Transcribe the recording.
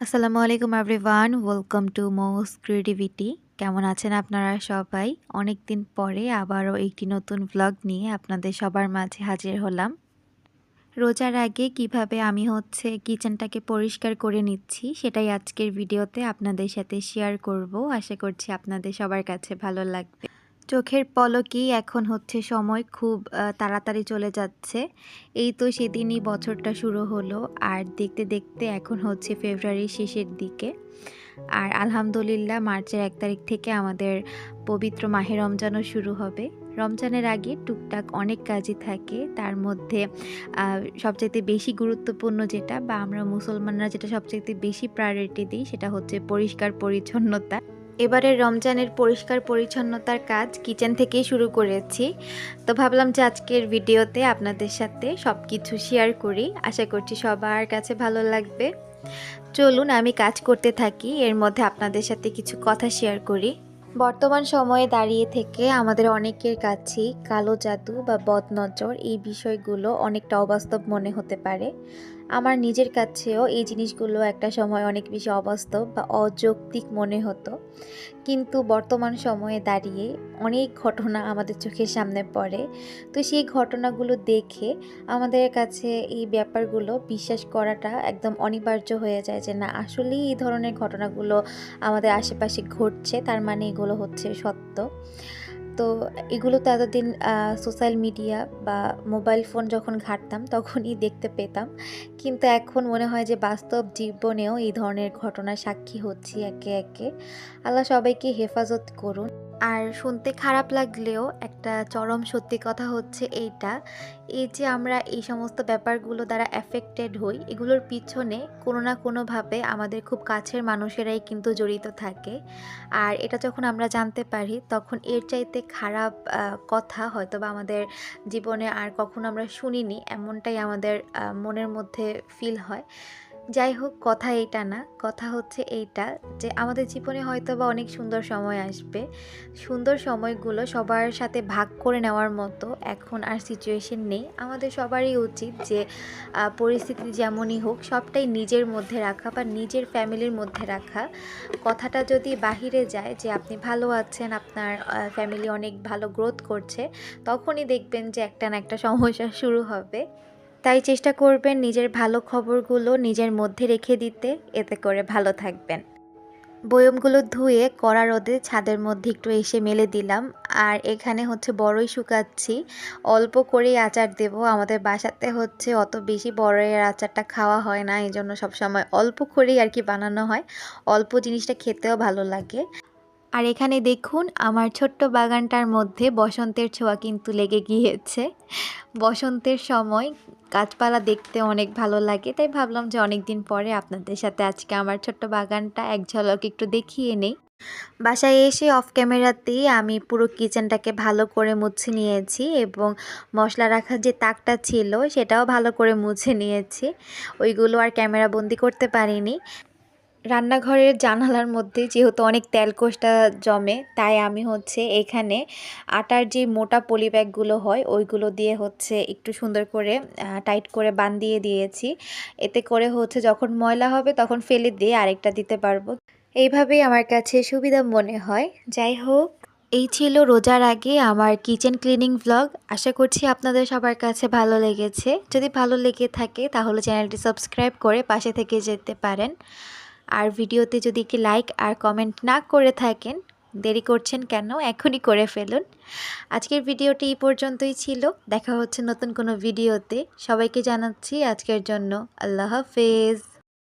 আসসালামু আলাইকুম everyone, welcome to মোস creativity. কেমন আছেন আপনারা সবাই? অনেক দিন পরে আবারও একটি নতুন ভ্লগ নিয়ে আপনাদের সবার মাঝে হাজির হলাম। রোজার আগে কিভাবে আমি কিচেনটাকে পরিষ্কার করে নিচ্ছি সেটাই আজকের ভিডিওতে আপনাদের সাথে শেয়ার করব। আশা করছি আপনাদের সবার কাছে ভালো লাগবে। চোখের পলকেই এখন সময় খুব তাড়াতাড়ি চলে যাচ্ছে। এই তো সেদিনই বছরটা শুরু হলো, আর দেখতে দেখতে এখন ফেব্রুয়ারির শেষের দিকে। আর আলহামদুলিল্লাহ মার্চের 1 তারিখ থেকে আমাদের পবিত্র মাহে রমজানও শুরু হবে। রমজানের আগে টুকটাক অনেক কাজই থাকে, তার মধ্যে সবচাইতে বেশি গুরুত্বপূর্ণ যেটা বা আমরা মুসলমানরা যেটা সবচাইতে বেশি প্রায়োরিটি দিই সেটা হচ্ছে পরিষ্কার পরিচ্ছন্নতা। এবারের রমজানের পরিষ্কার পরিচ্ছন্নতার কাজ কিচেন থেকেই শুরু করেছি। তো ভাবলাম যে আজকের ভিডিওতে আপনাদের সাথে সব কিছু শেয়ার করি। আশা করছি সবার কাছে ভালো লাগবে। চলুন আমি কাজ করতে থাকি, এর মধ্যে আপনাদের সাথে কিছু কথা শেয়ার করি। বর্তমান সময়ে দাঁড়িয়ে থেকে আমাদের অনেকের কাছেই কালো জাদু বা বদনজর এই বিষয়গুলো অনেকটা অবাস্তব মনে হতে পারে। আমার নিজের কাছেও এই জিনিসগুলো একটা সময় অনেক বেশি অবাস্তব বা অযৌক্তিক মনে হতো, কিন্তু বর্তমান সময়ে দাঁড়িয়ে অনেক ঘটনা আমাদের চোখের সামনে পড়ে। তো সেই ঘটনাগুলো দেখে আমাদের কাছে এই ব্যাপারগুলো বিশ্বাস করাটা একদম অনিবার্য হয়ে যায় যে না, আসলেই এই ধরনের ঘটনাগুলো আমাদের আশেপাশে ঘটছে, তার মানে এগুলো সত্য। তো এগুলো তো এতদিন সোশ্যাল মিডিয়া বা মোবাইল ফোন যখন ঘাঁটতাম তখনই দেখতে পেতাম, কিন্তু এখন মনে হয় যে বাস্তব জীবনেও এই ধরনের ঘটনার সাক্ষী হচ্ছি একে একে। আল্লাহ সবাইকে হেফাজত করুন। আর শুনতে খারাপ লাগলেও একটা চরম সত্যি কথা এইটা, এই যে আমরা এই সমস্ত ব্যাপারগুলো দ্বারা অ্যাফেক্টেড হই, এগুলোর পিছনে কোনো না কোনোভাবে আমাদের খুব কাছের মানুষেরাই কিন্তু জড়িত থাকে। আর এটা যখন আমরা জানতে পারি তখন এর চাইতে খারাপ কথা হয়তো বা আমাদের জীবনে আর কখনো আমরা শুনিনি, এমনটাই আমাদের মনের মধ্যে ফিল হয়। যাই হোক, কথা এইটা না, কথা এইটা যে আমাদের জীবনে হয়তো বা অনেক সুন্দর সময় আসবে। সুন্দর সময়গুলো সবার সাথে ভাগ করে নেওয়ার মতো এখন আর সিচুয়েশন নেই। আমাদের সবারই উচিত যে পরিস্থিতি যেমনই হোক সবটাই নিজের মধ্যে রাখা বা নিজের ফ্যামিলির মধ্যে রাখা। কথাটা যদি বাহিরে যায় যে আপনি ভালো আছেন, আপনার ফ্যামিলি অনেক ভালো গ্রোথ করছে, তখনই দেখবেন যে একটা না একটা সমস্যা শুরু হবে। তাই চেষ্টা করবেন নিজের ভালো খবরগুলো নিজের মধ্যে রেখে দিতে, এতে করে ভালো থাকবেন। বয়মগুলো ধুয়ে কড়া রোদে ছাদের মধ্যে একটু এসে মেলে দিলাম। আর এখানে বড়ই শুকাচ্ছি, অল্প করেই আচার দেব। আমাদের বাসাতে অত বেশি বড়ইয়ের আচারটা খাওয়া হয় না, এই জন্য সবসময় অল্প করেই আর কি বানানো হয়। অল্প জিনিসটা খেতেও ভালো লাগে। আর এখানে দেখুন আমার ছোট্ট বাগানটার মধ্যে বসন্তের ছোঁয়া কিন্তু লেগে গিয়েছে। বসন্তের সময় গাছপালা দেখতে অনেক ভালো লাগে, তাই ভাবলাম যে অনেক দিন পরে আপনাদের সাথে আজকে আমার ছোট্ট বাগানটা এক ঝলক একটু দেখিয়ে নেই। বাসায় এসে অফ ক্যামেরাতেই আমি পুরো কিচেনটাকে ভালো করে মুছে নিয়েছি এবং মশলা রাখার যে তাকটা ছিল সেটাও ভালো করে মুছে নিয়েছি। ওইগুলো আর ক্যামেরা বন্দি করতে পারিনি। রান্নাঘরের জানালার মধ্যে যেহেতু অনেক তেলকোষ্টা জমে, তাই আমি এখানে আটার যে মোটা পলি ব্যাগগুলো হয় ওইগুলো দিয়ে একটু সুন্দর করে টাইট করে বাঁধিয়ে দিয়েছি। এতে করে যখন ময়লা হবে তখন ফেলে দিয়ে আরেকটা দিতে পারবো। এইভাবেই আমার কাছে সুবিধা মনে হয়। যাই হোক, এই ছিল রোজার আগে আমার কিচেন ক্লিনিং ভ্লগ। আশা করছি আপনাদের সবার কাছে ভালো লেগেছে। যদি ভালো লেগে থাকে তাহলে চ্যানেলটি সাবস্ক্রাইব করে পাশে থেকে যেতে পারেন। আর ভিডিওতে যদি একটি লাইক আর কমেন্ট না করে থাকেন, দেরি করছেন কেন, এখনই করে ফেলুন। আজকের ভিডিওটি এই পর্যন্তই ছিল। দেখা হচ্ছে নতুন কোনো ভিডিওতে। সবাইকে জানাচ্ছি আজকের জন্য আল্লাহ হাফেজ।